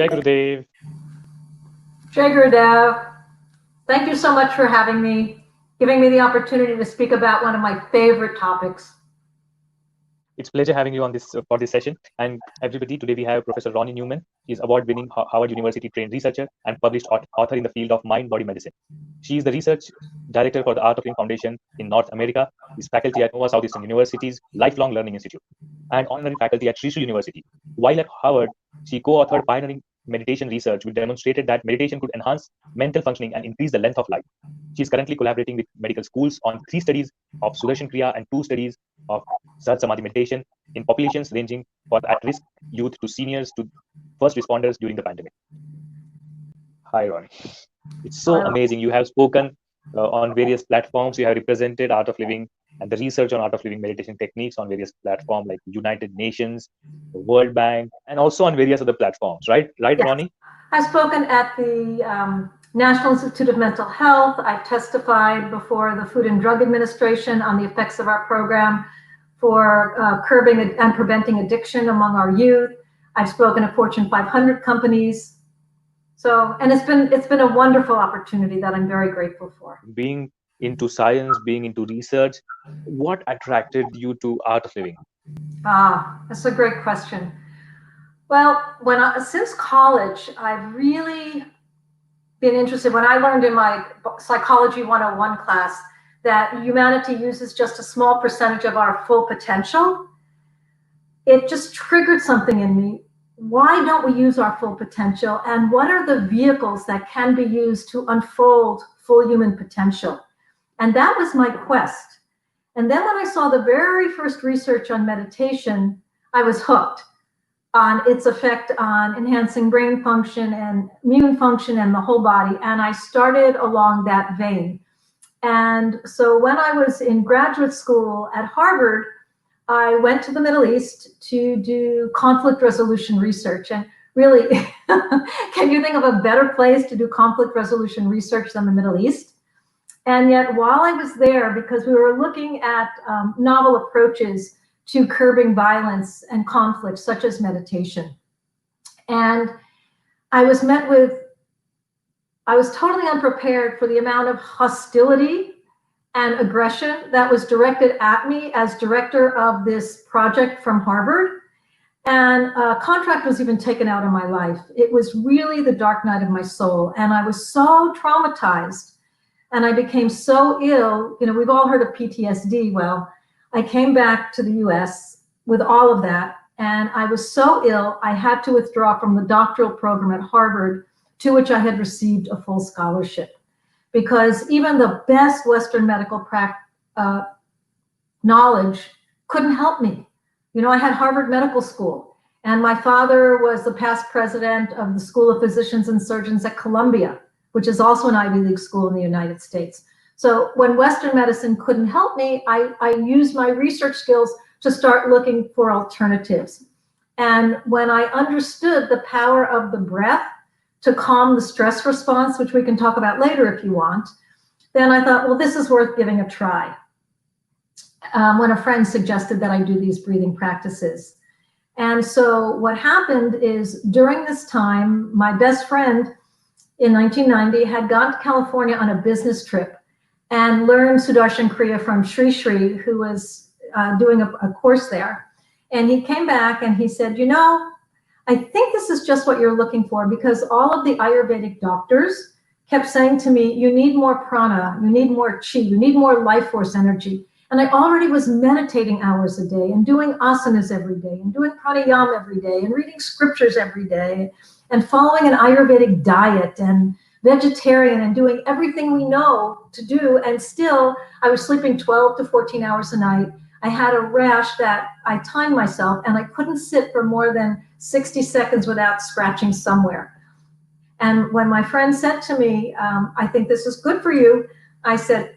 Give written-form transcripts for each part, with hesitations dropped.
Jai Gurudev. Jai Gurudev. Thank you so much for having me, giving me the opportunity to speak about one of my favorite topics. It's a pleasure having you on this for this session. And everybody, today we have Professor Ronnie Newman. He's award-winning Harvard University trained researcher and published author in the field of mind-body medicine. She is the research director for the Art of Living Foundation in North America, is faculty at Nova Southeastern University's Lifelong Learning Institute, and honorary faculty at Sri University. While at Harvard, she co-authored pioneering meditation research, which demonstrated that meditation could enhance mental functioning and increase the length of life. She is currently collaborating with medical schools on 3 studies of Sudarshan Kriya and 2 studies of Sahaj Samadhi meditation in populations ranging from at-risk youth to seniors to first responders during the pandemic. Hi, Ronnie. It's so amazing. You have spoken on various platforms. You have represented Art of Living and the research on Art of Living meditation techniques on various platforms like United Nations, the World Bank, and also on various other platforms, right? Right, yes. Ronnie? I've spoken at the National Institute of Mental Health. I've testified before the Food and Drug Administration on the effects of our program for curbing and preventing addiction among our youth. I've spoken at Fortune 500 companies. So, and it's been a wonderful opportunity that I'm very grateful for. Being into science, being into research, what attracted you to Art of Living? That's a great question. Well, since college, I've really been interested. When I learned in my Psychology 101 class that humanity uses just a small percentage of our full potential, it just triggered something in me. Why don't we use our full potential? And what are the vehicles that can be used to unfold full human potential? And that was my quest. And then when I saw the very first research on meditation, I was hooked on its effect on enhancing brain function and immune function and the whole body. And I started along that vein. And so when I was in graduate school at Harvard, I went to the Middle East to do conflict resolution research. And really, can you think of a better place to do conflict resolution research than the Middle East? And yet while I was there, because we were looking at novel approaches to curbing violence and conflict, such as meditation. And I was totally unprepared for the amount of hostility and aggression that was directed at me as director of this project from Harvard. And a contract was even taken out of my life. It was really the dark night of my soul. And I was so traumatized and I became so ill. You know, we've all heard of PTSD. Well, I came back to the US with all of that. And I was so ill, I had to withdraw from the doctoral program at Harvard, to which I had received a full scholarship. Because even the best Western medical knowledge couldn't help me. You know, I had Harvard Medical School, and my father was the past president of the School of Physicians and Surgeons at Columbia, which is also an Ivy League school in the United States. So when Western medicine couldn't help me, I used my research skills to start looking for alternatives. And when I understood the power of the breath to calm the stress response, which we can talk about later if you want, then I thought, well, this is worth giving a try. When a friend suggested that I do these breathing practices. And so what happened is during this time, my best friend in 1990 had gone to California on a business trip and learned Sudarshan Kriya from Sri, who was doing a course there. And he came back and he said, you know, I think this is just what you're looking for, because all of the Ayurvedic doctors kept saying to me, you need more prana, you need more chi, you need more life force energy. And I already was meditating hours a day and doing asanas every day and doing pranayama every day and reading scriptures every day and following an Ayurvedic diet and vegetarian and doing everything we know to do. And still I was sleeping 12 to 14 hours a night. I had a rash that I timed myself and I couldn't sit for more than 60 seconds without scratching somewhere. And when my friend said to me, I think this is good for you, I said,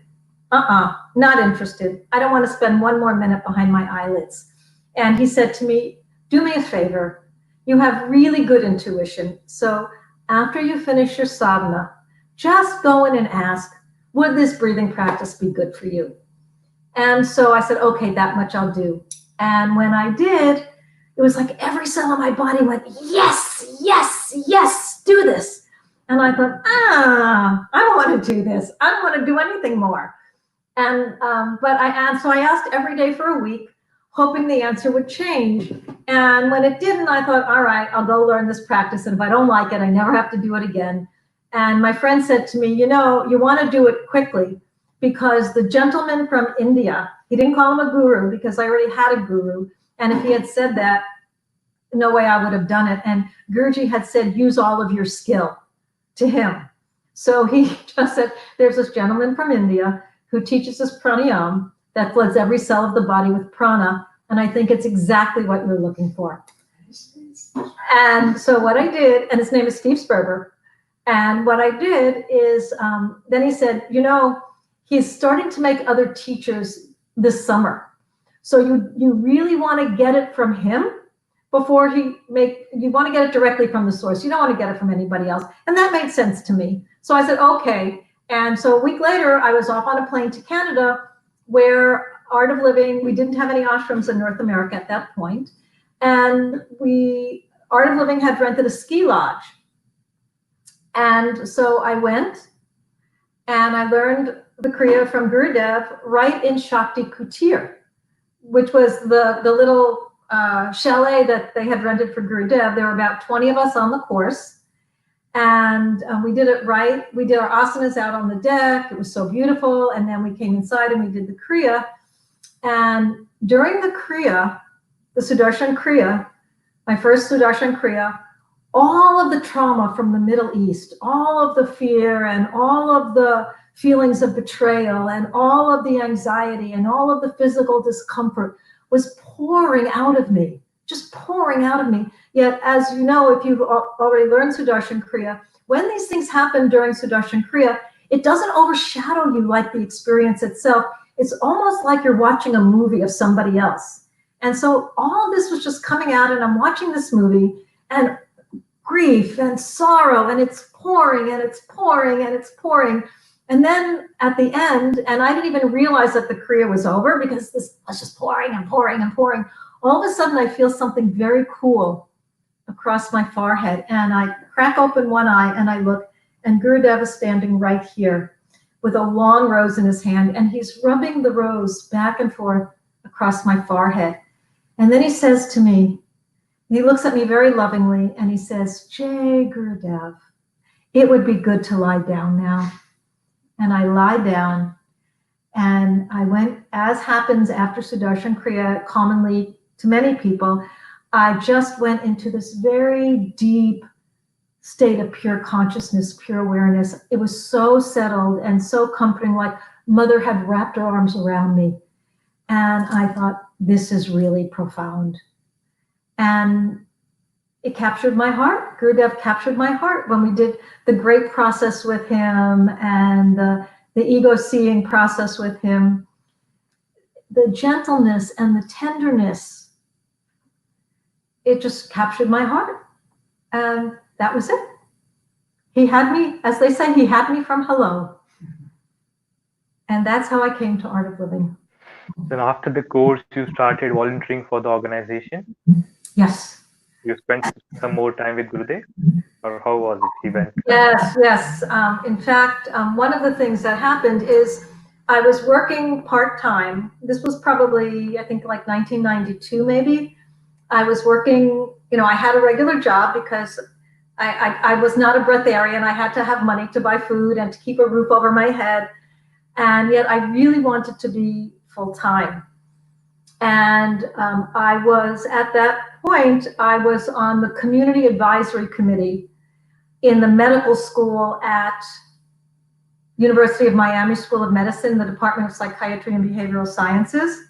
not interested. I don't want to spend one more minute behind my eyelids. And he said to me, do me a favor. You have really good intuition. So after you finish your sadhana, just go in and ask, would this breathing practice be good for you? And so I said, okay, that much I'll do. And when I did, it was like every cell in my body went, yes, yes, yes, do this. And I thought, I don't want to do this. I don't want to do anything more. And so I asked every day for a week, hoping the answer would change. And when it didn't, I thought, all right, I'll go learn this practice. And if I don't like it, I never have to do it again. And my friend said to me, you know, you want to do it quickly, because the gentleman from India, he didn't call him a guru because I already had a guru. And if he had said that, no way I would have done it. And Guruji had said, use all of your skill to him. So he just said, there's this gentleman from India who teaches us pranayam that floods every cell of the body with prana. And I think it's exactly what you're looking for. And so what I did, and his name is Steve Sperber. And what I did is, then he said, you know, he's starting to make other teachers this summer. So you really want to get it from him before you want to get it directly from the source. You don't want to get it from anybody else. And that made sense to me. So I said, okay. And so a week later, I was off on a plane to Canada, where Art of Living, we didn't have any ashrams in North America at that point. And Art of Living had rented a ski lodge. And so I went and I learned the Kriya from Gurudev right in Shakti Kutir, which was the little chalet that they had rented for Gurudev. There were about 20 of us on the course. And we did it right. We did our asanas out on the deck. It was so beautiful. And then we came inside and we did the Kriya. And during the Kriya, the Sudarshan Kriya, my first Sudarshan Kriya, all of the trauma from the Middle East, all of the fear and all of the feelings of betrayal and all of the anxiety and all of the physical discomfort was pouring out of me, just pouring out of me. Yet, as you know, if you've already learned Sudarshan Kriya, when these things happen during Sudarshan Kriya, it doesn't overshadow you like the experience itself. It's almost like you're watching a movie of somebody else. And so all this was just coming out, and I'm watching this movie, and grief and sorrow, and it's pouring and it's pouring and it's pouring. And then at the end, and I didn't even realize that the Kriya was over because this was just pouring and pouring and pouring. All of a sudden, I feel something very cool across my forehead, and I crack open one eye and I look, and Gurudev is standing right here with a long rose in his hand, and he's rubbing the rose back and forth across my forehead. And then he says to me, he looks at me very lovingly, and he says, Jai Gurudev, it would be good to lie down now. And I lie down, and I went, as happens after Sudarshan Kriya, commonly to many people, I just went into this very deep state of pure consciousness, pure awareness. It was so settled and so comforting, like Mother had wrapped her arms around me. And I thought, this is really profound. And it captured my heart. Gurudev captured my heart when we did the great process with him and the ego seeing process with him. The gentleness and the tenderness, it just captured my heart. And that was it. He had me, as they say, he had me from hello. And that's how I came to Art of Living. Then after the course, you started volunteering for the organization? Yes. You spent some more time with Gurudev? Or how was it? He went? Yes. In fact, one of the things that happened is I was working part-time. This was probably, I think, like 1992, maybe. I was working, I had a regular job because I was not a breatharian. I had to have money to buy food and to keep a roof over my head. And yet I really wanted to be full-time. And I was, at that point, I was on the community advisory committee in the medical school at University of Miami School of Medicine, the Department of Psychiatry and Behavioral Sciences,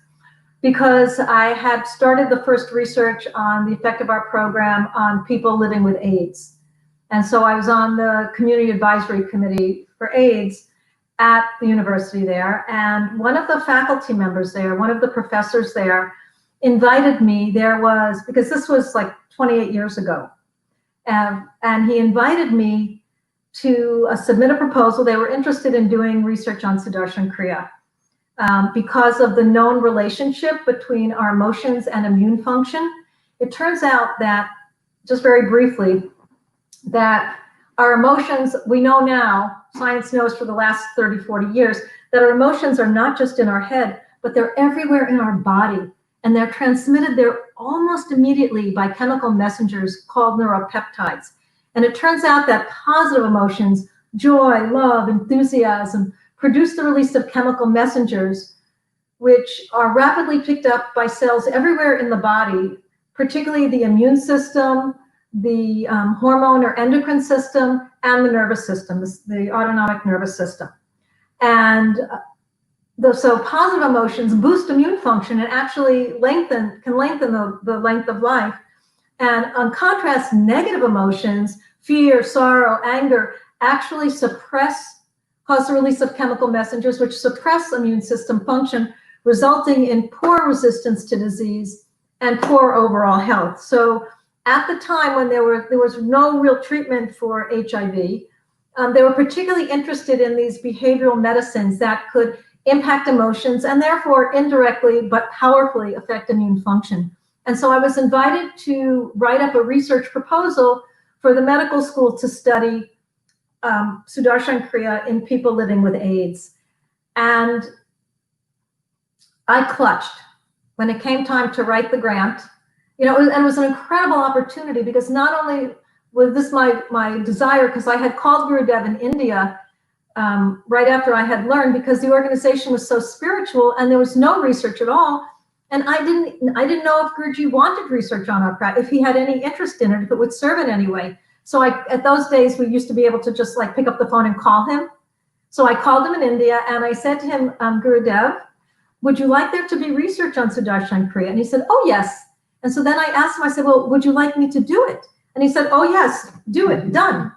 because I had started the first research on the effect of our program on people living with AIDS. And so I was on the community advisory committee for AIDS at the university there. And one of the faculty members there, one of the professors there, invited me. Because this was like 28 years ago. And he invited me to submit a proposal. They were interested in doing research on Sudarshan Kriya because of the known relationship between our emotions and immune function. It turns out that, just very briefly, that our emotions, we know now, science knows for the last 30, 40 years, that our emotions are not just in our head, but they're everywhere in our body. And they're transmitted there almost immediately by chemical messengers called neuropeptides. And it turns out that positive emotions, joy, love, enthusiasm, produce the release of chemical messengers, which are rapidly picked up by cells everywhere in the body, particularly the immune system, the hormone or endocrine system, and the nervous system, the autonomic nervous system. And so positive emotions boost immune function and actually can lengthen the length of life. And on contrast, negative emotions, fear, sorrow, anger, actually cause the release of chemical messengers, which suppress immune system function, resulting in poor resistance to disease and poor overall health. So at the time when there was no real treatment for HIV, they were particularly interested in these behavioral medicines that could impact emotions and therefore indirectly but powerfully affect immune function. And so I was invited to write up a research proposal for the medical school to study Sudarshan Kriya in people living with AIDS. And I clutched when it came time to write the grant. You know, and it was an incredible opportunity because not only was this my desire, because I had called Gurudev in India right after I had learned, because the organization was so spiritual and there was no research at all. And I didn't know if Guruji wanted research on our practice, if he had any interest in it, if it would serve in any way. So at those days, we used to be able to just like pick up the phone and call him. So I called him in India and I said to him, Gurudev, would you like there to be research on Sudarshan Kriya? And he said, oh, yes. And so then I asked him, I said, well, would you like me to do it? And he said, oh, yes, do it, done.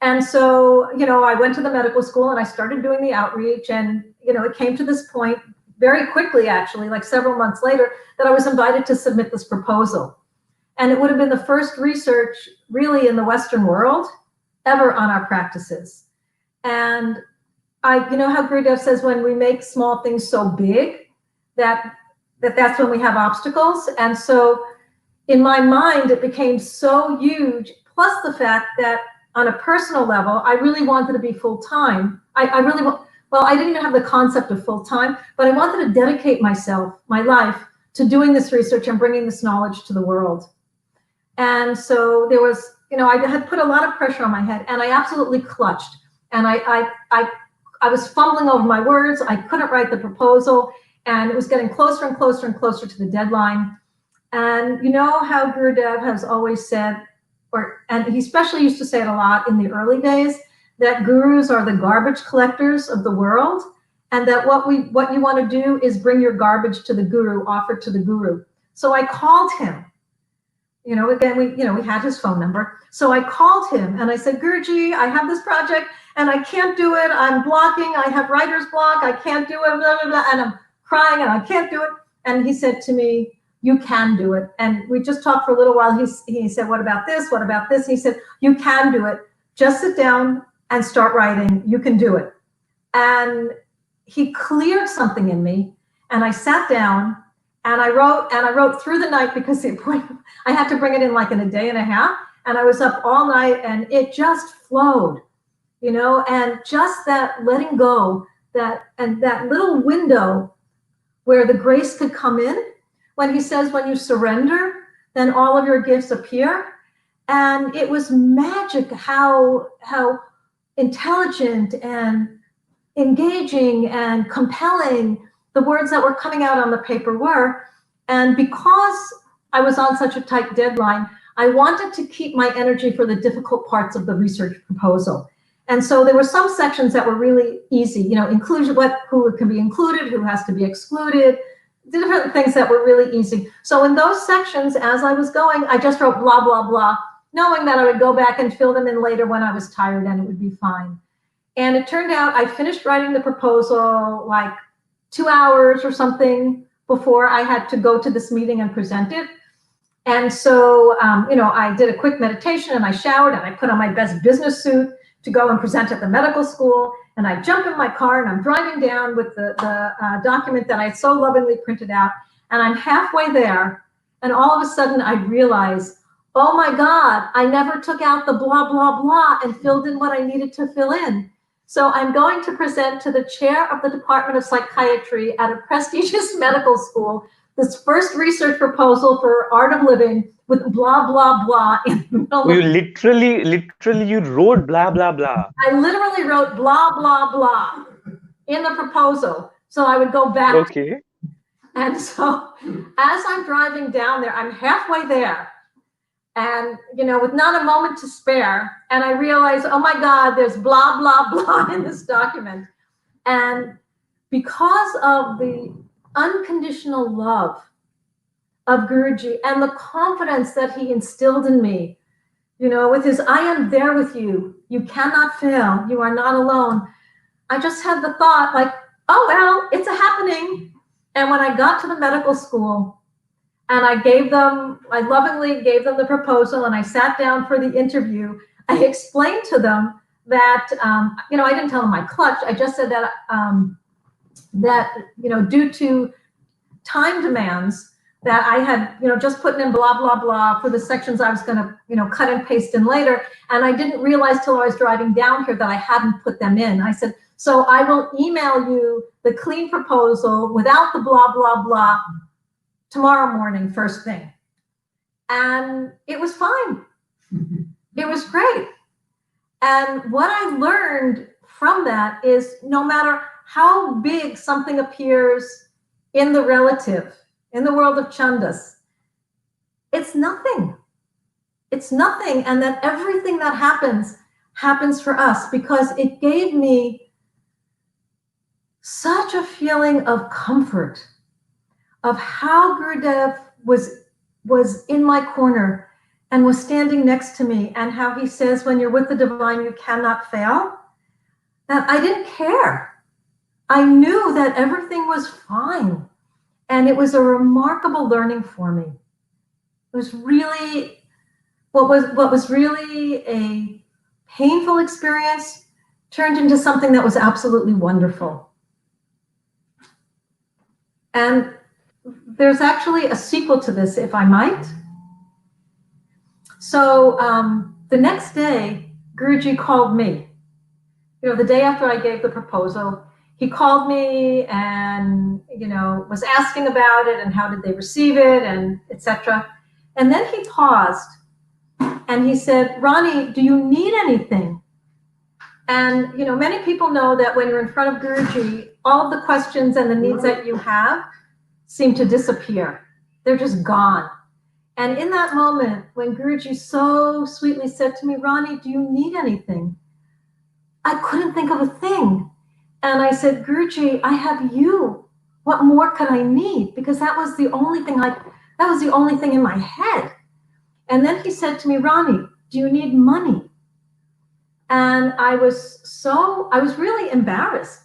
And so, you know, I went to the medical school and I started doing the outreach. And, you know, it came to this point very quickly, actually, like several months later, that I was invited to submit this proposal. And it would have been the first research really in the Western world ever on our practices. And you know how Gurudev says when we make small things so big, that's when we have obstacles. And so in my mind, it became so huge, plus the fact that on a personal level, I really wanted to be full-time. I didn't even have the concept of full-time, but I wanted to dedicate my life, to doing this research and bringing this knowledge to the world. And so there was, you know, I had put a lot of pressure on my head and I absolutely clutched. And I was fumbling over my words. I couldn't write the proposal and it was getting closer and closer and closer to the deadline. And you know how Gurudev has always said, and he especially used to say it a lot in the early days, that gurus are the garbage collectors of the world, and that what you want to do is bring your garbage to the guru, offer to the guru. So I called him. You know, again, we had his phone number. So I called him and I said, Guruji, I have this project and I can't do it. I'm blocking. I have writer's block. I can't do it. Blah, blah, blah. And I'm crying and I can't do it. And he said to me, you can do it. And we just talked for a little while. He said, what about this? What about this? He said, you can do it. Just sit down and start writing. You can do it. And he cleared something in me. And I sat down and I wrote through the night because I had to bring it in like in a day and a half. And I was up all night and it just flowed, you know, and just that letting go, that little window where the grace could come in, when he says, when you surrender, then all of your gifts appear. And it was magic how intelligent and engaging and compelling the words that were coming out on the paper were. And because I was on such a tight deadline, I wanted to keep my energy for the difficult parts of the research proposal. And so there were some sections that were really easy, you know, inclusion, who can be included, who has to be excluded, different things that were really easy. So in those sections, as I was going, I just wrote blah, blah, blah, knowing that I would go back and fill them in later when I was tired and it would be fine. And it turned out I finished writing the proposal like 2 hours or something before I had to go to this meeting and present it. And so, you know, I did a quick meditation and I showered and I put on my best business suit to go and present at the medical school. And I jump in my car and I'm driving down with the document that I had so lovingly printed out. And I'm halfway there. And all of a sudden I realize, oh my God, I never took out the blah, blah, blah and filled in what I needed to fill in. So I'm going to present to the chair of the Department of Psychiatry at a prestigious medical school this first research proposal for art of living with blah, blah, blah in the middle. You literally, you wrote blah, blah, blah. I literally wrote blah, blah, blah in the proposal. So I would go back. Okay. And so as I'm driving down there, I'm halfway there. And, with not a moment to spare. And I realized, oh my God, there's blah, blah, blah in this document. And because of the unconditional love of Guruji and the confidence that he instilled in me, with his, I am there with you. You cannot fail. You are not alone. I just had the thought like, oh, well, it's a happening. And when I got to the medical school, and I lovingly gave them the proposal, and I sat down for the interview. I explained to them that, I didn't tell them my clutch. I just said that, due to time demands, that I had, just putting in blah, blah, blah for the sections I was going to, cut and paste in later. And I didn't realize till I was driving down here that I hadn't put them in. I said, so I will email you the clean proposal without the blah, blah, blah tomorrow morning, first thing. And it was fine. It was great. And what I learned from that is no matter how big something appears in the relative, in the world of Chandas, it's nothing. It's nothing. And that everything that happens for us, because it gave me such a feeling of comfort of how Gurudev was in my corner and was standing next to me, and how he says, when you're with the divine, you cannot fail. That I didn't care. I knew that everything was fine. And it was a remarkable learning for me. It was really, what was really a painful experience turned into something that was absolutely wonderful. And there's actually a sequel to this, if I might. So the next day, Guruji called me. The day after I gave the proposal, he called me and, was asking about it and how did they receive it and etc. And then he paused and he said, Ronnie, do you need anything? And, many people know that when you're in front of Guruji, all of the questions and the needs that you have seem to disappear. They're just gone. And in that moment, when Guruji so sweetly said to me, Ronnie, do you need anything? I couldn't think of a thing. And I said, Guruji, I have you. What more could I need? Because that was the only thing in my head. And then he said to me, Ronnie, do you need money? And I was really embarrassed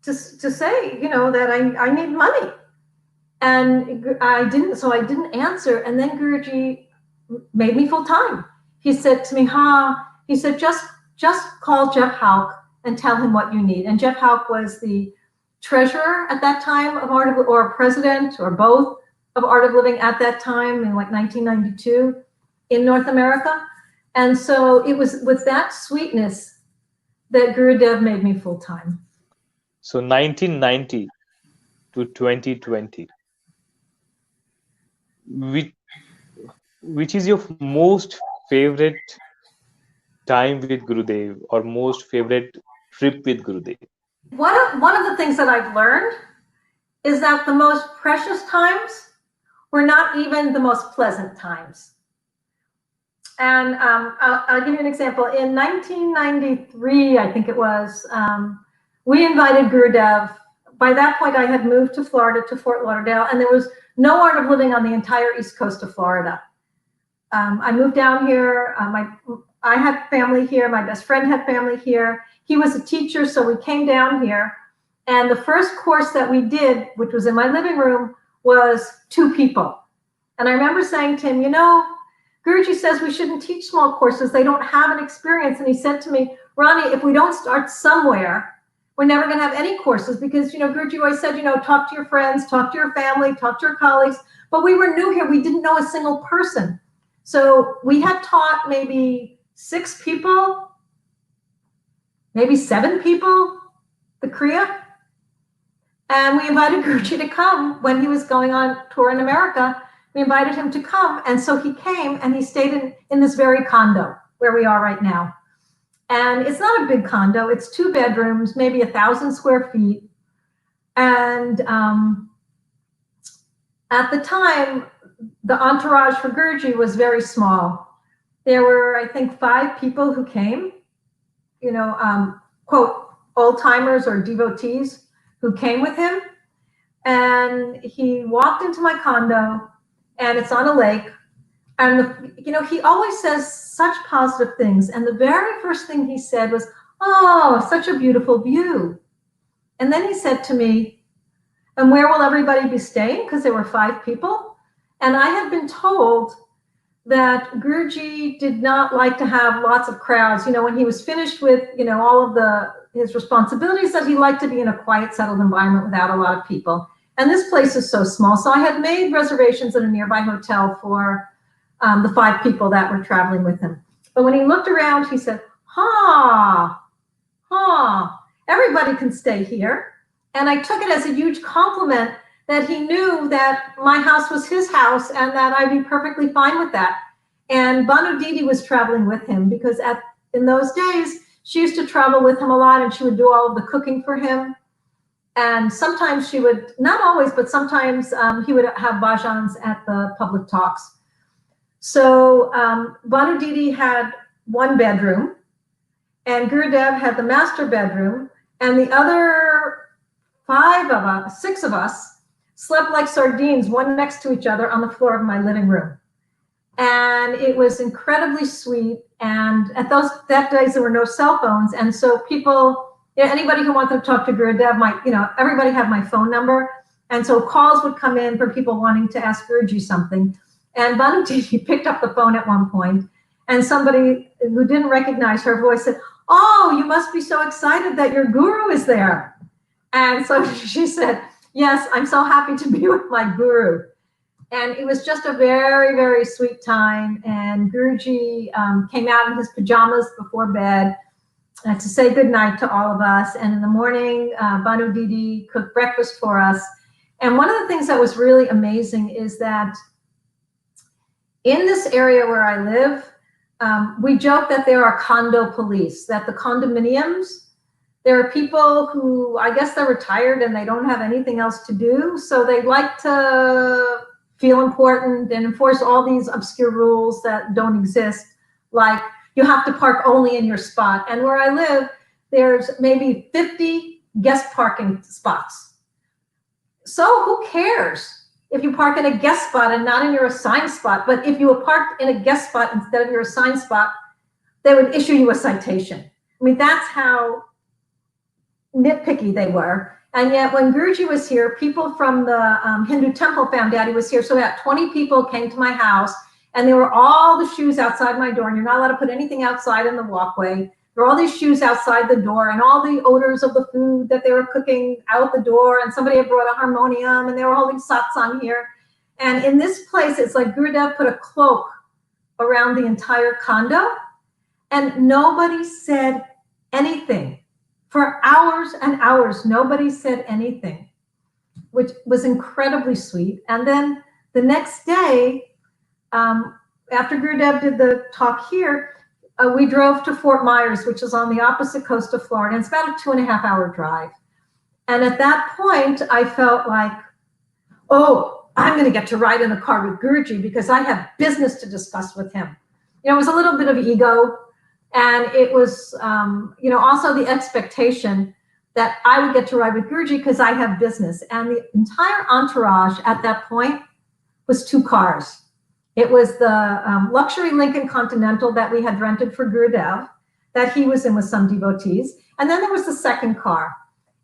to say, that I need money. And I didn't answer. And then Guruji made me full time. He said to me, he said, just call Jeff Hauk and tell him what you need. And Jeff Hauk was the treasurer at that time of Art of, or president, or both, of Art of Living at that time in like 1992 in North America. And so it was with that sweetness that Gurudev made me full time. So 1990 to 2020, which is your most favorite time with Gurudev, or most favorite trip with Gurudev? One of the things that I've learned is that the most precious times were not even the most pleasant times. And I'll give you an example. In 1993, I think it was, we invited Gurudev. By that point, I had moved to Florida, to Fort Lauderdale, and there was no Art of Living on the entire east coast of Florida. I moved down here. I had family here. My best friend had family here. He was a teacher, so we came down here. And the first course that we did, which was in my living room, was 2 people. And I remember saying to him, Guruji says we shouldn't teach small courses. They don't have an experience. And he said to me, Ronnie, if we don't start somewhere, we're never going to have any courses because, Guruji always said, talk to your friends, talk to your family, talk to your colleagues. But we were new here. We didn't know a single person. So we had taught maybe 6 people, maybe 7 people, the Kriya. And we invited Guruji to come when he was going on tour in America. We invited him to come. And so he came and he stayed in this very condo where we are right now. And it's not a big condo. It's 2 bedrooms, maybe 1,000 square feet. And at the time, the entourage for Guruji was very small. There were, I think, 5 people who came, quote, old timers or devotees who came with him. And he walked into my condo, and it's on a lake. And, he always says such positive things. And the very first thing he said was, "Oh, such a beautiful view." And then he said to me, "And where will everybody be staying?" Because there were 5 people. And I had been told that Guruji did not like to have lots of crowds. When he was finished with, all of his responsibilities, that he liked to be in a quiet, settled environment without a lot of people. And this place is so small. So I had made reservations at a nearby hotel for the 5 people that were traveling with him. But when he looked around, he said, everybody can stay here. And I took it as a huge compliment that he knew that my house was his house and that I'd be perfectly fine with that. And Banu Didi was traveling with him because in those days, she used to travel with him a lot and she would do all of the cooking for him. And sometimes she would, not always, but sometimes he would have bhajans at the public talks. So Banu Didi had 1 bedroom and Gurudev had the master bedroom, and the other 6 of us slept like sardines, one next to each other on the floor of my living room. And it was incredibly sweet. And at that days, there were no cell phones. And so people, anybody who wanted to talk to Gurudev might, everybody had my phone number. And so calls would come in from people wanting to ask Guruji something. And Banu Didi picked up the phone at one point, and somebody who didn't recognize her voice said, "Oh, you must be so excited that your guru is there." And so she said, "Yes, I'm so happy to be with my guru." And it was just a very, very sweet time. And Guruji came out in his pajamas before bed to say goodnight to all of us. And in the morning, Banu Didi cooked breakfast for us. And one of the things that was really amazing is that in this area where I live, we joke that there are condo police, that the condominiums, there are people who, I guess they're retired and they don't have anything else to do. So they like to feel important and enforce all these obscure rules that don't exist. Like you have to park only in your spot. And where I live, there's maybe 50 guest parking spots. So who cares if you park in a guest spot and not in your assigned spot? But if you were parked in a guest spot instead of your assigned spot, they would issue you a citation. I mean, that's how nitpicky they were. And yet when Guruji was here, people from the Hindu temple found out he was here. So about 20 people came to my house, and there were all the shoes outside my door, and you're not allowed to put anything outside in the walkway. There were all these shoes outside the door, and all the odors of the food that they were cooking out the door, and somebody had brought a harmonium, and they were holding satsang here. And in this place, it's like Gurudev put a cloak around the entire condo, and nobody said anything. For hours and hours, nobody said anything, which was incredibly sweet. And then the next day, after Gurudev did the talk here, we drove to Fort Myers, which is on the opposite coast of Florida. It's about a 2.5-hour drive. And at that point, I felt like, oh, I'm going to get to ride in the car with Guruji because I have business to discuss with him. It was a little bit of ego. And it was, also the expectation that I would get to ride with Guruji because I have business. And the entire entourage at that point was 2 cars. It was the luxury Lincoln Continental that we had rented for Gurudev, that he was in with some devotees. And then there was the second car.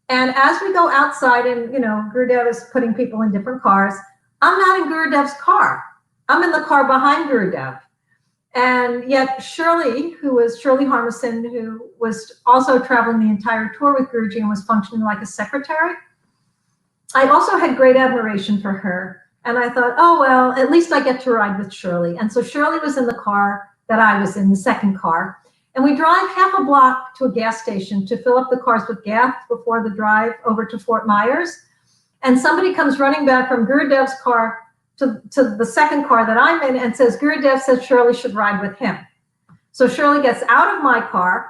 And as we go outside and, Gurudev is putting people in different cars, I'm not in Gurudev's car. I'm in the car behind Gurudev. And yet Shirley Harmison, who was also traveling the entire tour with Guruji and was functioning like a secretary, I also had great admiration for her. And I thought, oh, well, at least I get to ride with Shirley. And so Shirley was in the car that I was in, the second car. And we drive half a block to a gas station to fill up the cars with gas before the drive over to Fort Myers. And somebody comes running back from Gurudev's car to the second car that I'm in and says, Gurudev says Shirley should ride with him. So Shirley gets out of my car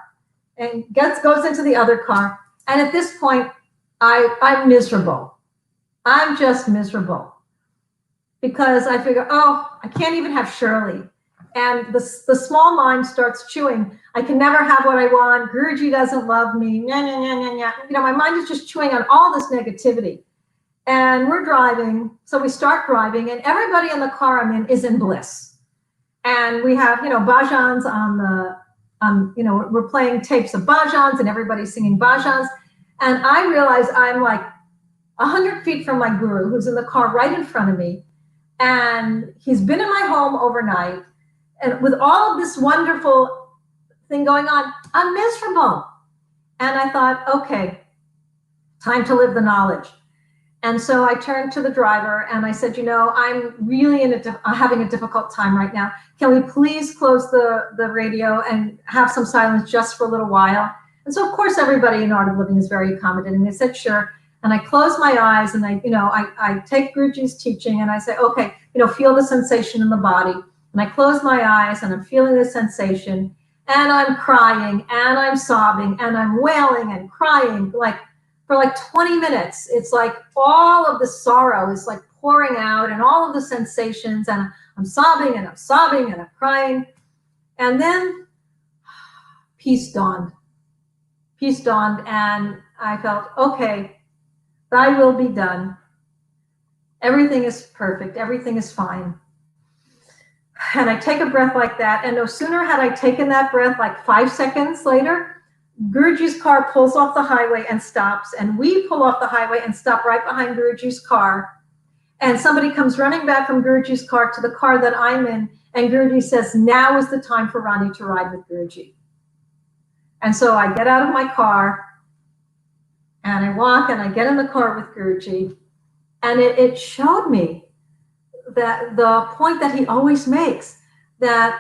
and goes into the other car. And at this point, I'm miserable. I'm just miserable. Because I figure, oh, I can't even have Shirley. And the small mind starts chewing. I can never have what I want. Guruji doesn't love me. Nah, nah, nah, nah, nah. You know, my mind is just chewing on all this negativity. And we're driving. So we start driving, and everybody in the car I'm in is in bliss. And we have, bhajans we're playing tapes of bhajans, and everybody's singing bhajans. And I realize I'm like 100 feet from my guru, who's in the car right in front of me. And he's been in my home overnight. And with all of this wonderful thing going on, I'm miserable. And I thought, okay, time to live the knowledge. And so I turned to the driver and I said, I'm really having a difficult time right now. Can we please close the radio and have some silence just for a little while? And so, of course, everybody in Art of Living is very accommodating. They said, sure. And I close my eyes and I take Guruji's teaching and I say, okay, feel the sensation in the body. And I close my eyes and I'm feeling the sensation and I'm crying and I'm sobbing and I'm wailing and crying for 20 minutes. It's like all of the sorrow is like pouring out and all of the sensations, and I'm sobbing and I'm sobbing and I'm crying. And then peace dawned. Peace dawned and I felt, okay, thy will be done. Everything is perfect. Everything is fine. And I take a breath like that. And no sooner had I taken that breath, like 5 seconds later, Guruji's car pulls off the highway and stops. And we pull off the highway and stop right behind Guruji's car. And somebody comes running back from Guruji's car to the car that I'm in. And Guruji says, now is the time for Ronnie to ride with Guruji. And so I get out of my car and I walk and I get in the car with Guruji. And it showed me that the point that he always makes, that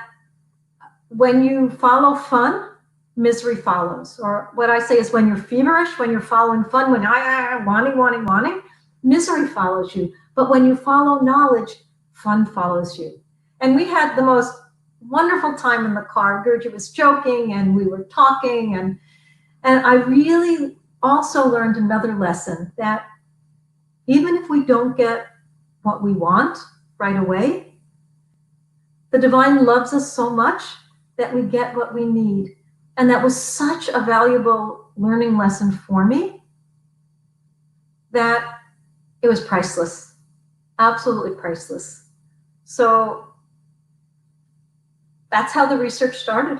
when you follow fun, misery follows. Or what I say is when you're feverish, when you're following fun, when wanting, misery follows you. But when you follow knowledge, fun follows you. And we had the most wonderful time in the car. Guruji was joking and we were talking. And I really also learned another lesson, that even if we don't get what we want right away, the divine loves us so much that we get what we need. And that was such a valuable learning lesson for me that it was priceless, absolutely priceless. So that's how the research started.